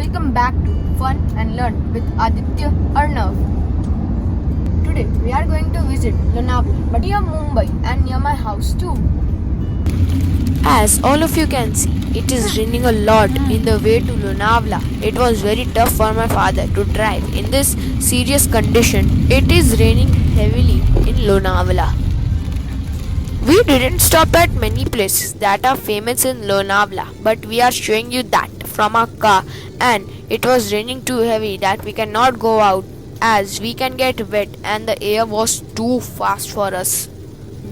welcome back to Fun and Learn with Aditya Arnav. Today we are going to visit Lonavala, but near Mumbai and near my house too. As all of you can see, it is raining a lot in the way to Lonavala. It was very tough for my father to drive in this serious condition. It is raining heavily in Lonavala. We didn't stop at many places that are famous in Lonavala, but we are showing you that from our car, and it was raining too heavy that we cannot go out as we can get wet and the air was too fast for us.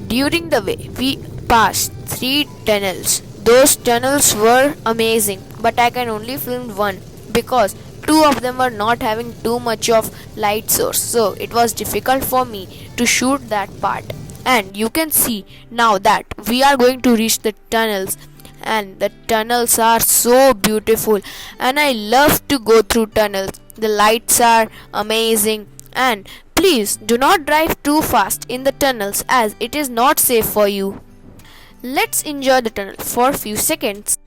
During the way, we passed 3 tunnels. Those tunnels were amazing, but I can only film one because 2 of them were not having too much of light source, so it was difficult for me to shoot that part. And you can see now that we are going to reach the tunnels, and the tunnels are so beautiful and I love to go through tunnels. The lights are amazing, and please do not drive too fast in the tunnels as it is not safe for you. Let's enjoy the tunnel for a few seconds.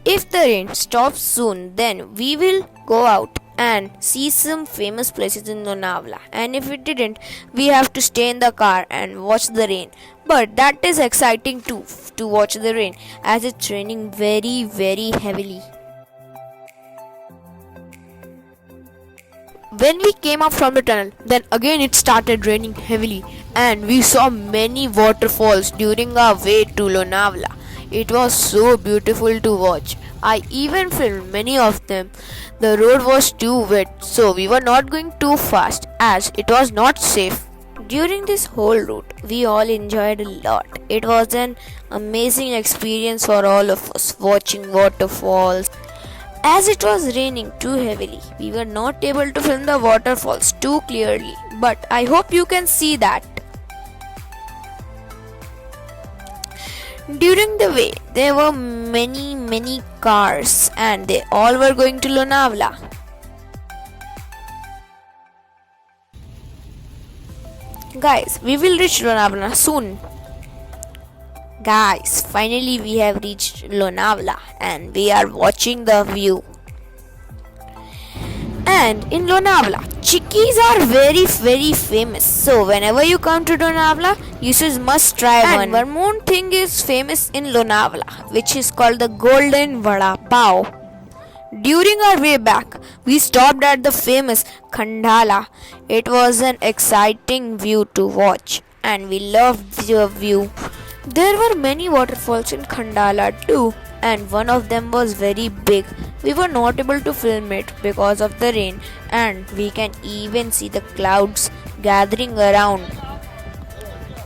If the rain stops soon, then we will go out and see some famous places in Lonavala, and if it didn't, we have to stay in the car and watch the rain. But that is exciting too, to watch the rain as it's raining very heavily. When we came up from the tunnel, then again it started raining heavily and we saw many waterfalls during our way to Lonavala. It was so beautiful to watch. I even filmed many of them. The road was too wet, so we were not going too fast as it was not safe. During this whole route, we all enjoyed a lot. It was an amazing experience for all of us watching waterfalls. As it was raining too heavily, we were not able to film the waterfalls too clearly, but I hope you can see that. During the way, there were many cars and they all were going to Lonavala. Guys, we will reach Lonavala soon. Guys, finally we have reached Lonavala and we are watching the view. And in Lonavala, chikkis are very famous. So whenever you come to Lonavala, you should must try one. And one more thing is famous in Lonavala, which is called the Golden Vada Pav. During our way back, we stopped at the famous Khandala. It was an exciting view to watch and we loved the view. There were many waterfalls in Khandala too, and one of them was very big. We were not able to film it because of the rain, and we can even see the clouds gathering around.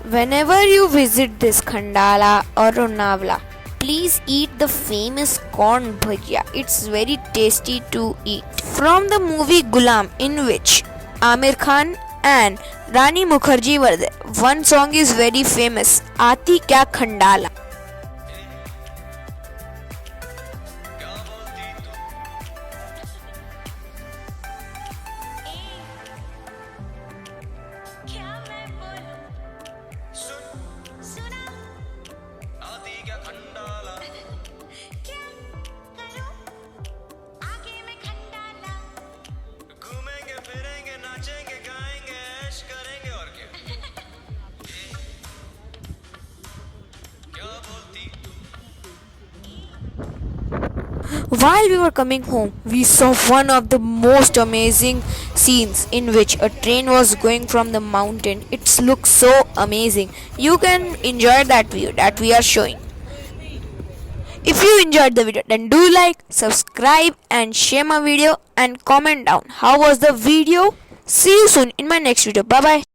Whenever you visit this Khandala or Lonavala, please eat the famous corn bhajia. It's very tasty to eat. From the movie Gulam, in which Amir Khan and Rani Mukherjee were there, one song is very famous, Aati Kya Khandala. While we were coming home, we saw one of the most amazing scenes in which a train was going from the mountain. It looks so amazing. You can enjoy that view that we are showing. If you enjoyed the video, then do like, subscribe and share my video and comment down how was the video. See you soon in my next video. Bye bye.